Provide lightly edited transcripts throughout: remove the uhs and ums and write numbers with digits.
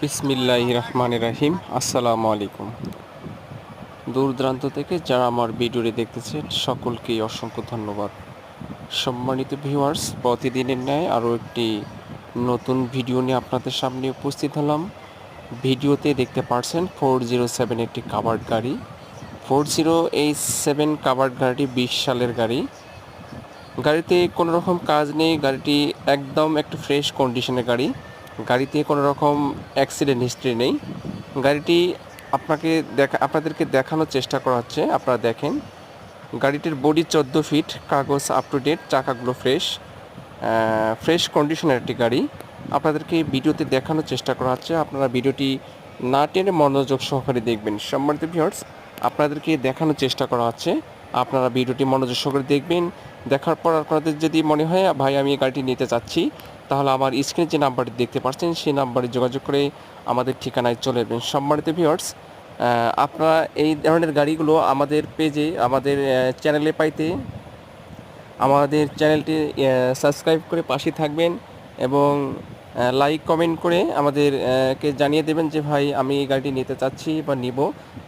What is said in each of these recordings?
বিসমিল্লাহির রহমানির রহিম। আসসালামু আলাইকুম। দূর দূরান্ত থেকে যারা আমার ভিডিওটি দেখতেছে সকলকেই অসংখ্য ধন্যবাদ। সম্মানিত ভিউয়ার্স, প্রতিদিনের ন্যায় আরও একটি নতুন ভিডিও নিয়ে আপনাদের সামনে উপস্থিত হলাম। ভিডিওতে দেখতে পারছেন 407 একটি কাভার্ড গাড়ি। 407 কাভার্ড গাড়িটি 20 সালের গাড়ি। গাড়িতে কোনো রকম কাজ নেই, গাড়িটি একদম একটু ফ্রেশ কন্ডিশনের গাড়ি। গাড়িতে কোনো রকম অ্যাক্সিডেন্ট হিস্ট্রি নেই। গাড়িটি আপনাদেরকে দেখানোর চেষ্টা করা হচ্ছে। আপনারা দেখেন, গাড়িটির বডি 14 ফিট, কাগজ আপ টু ডেট, চাকাগুলো ফ্রেশ কন্ডিশনের একটি গাড়ি। আপনাদেরকে ভিডিওতে দেখানোর চেষ্টা করা হচ্ছে। আপনারা ভিডিওটি না টেনে মনোযোগ সহকারে দেখবেন। সম্মানিত ভিউয়ার্স, আপনাদেরকে দেখানোর চেষ্টা করা হচ্ছে, আপনারা ভিডিওটি মনোযোগ সহকারে দেখবেন। দেখার পর আপনাদের যদি মনে হয় ভাই আমি এই গাড়িটি নিতে চাচ্ছি, তাহলে আমার স্ক্রিনে যে নাম্বারটি দেখতে পাচ্ছেন সেই নাম্বারে যোগাযোগ করে আমাদের ঠিকানায় চলে আসবেন। সম্মানিত ভিউয়ার্স, আপনারা এই ধরনের গাড়িগুলো আমাদের পেজে, আমাদের চ্যানেলে পাইতে আমাদের চ্যানেলটি সাবস্ক্রাইব করে পাশে থাকবেন এবং লাইক কমেন্ট করে কে জানিয়ে দেবেন যে ভাই আমি এই গাড়িটি নিতে চাচ্ছি বা নিব।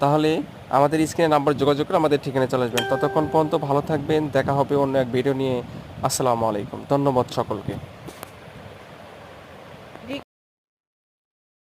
তাহলে আমাদের স্ক্রিনে নাম্বার যোগাযোগ করে আমাদের ঠিকানায় চলে আসবেন। ততক্ষণ পর্যন্ত ভালো থাকবেন। দেখা হবে অন্য এক ভিডিও নিয়ে। আসসালামু আলাইকুম। ধন্যবাদ সকলকে।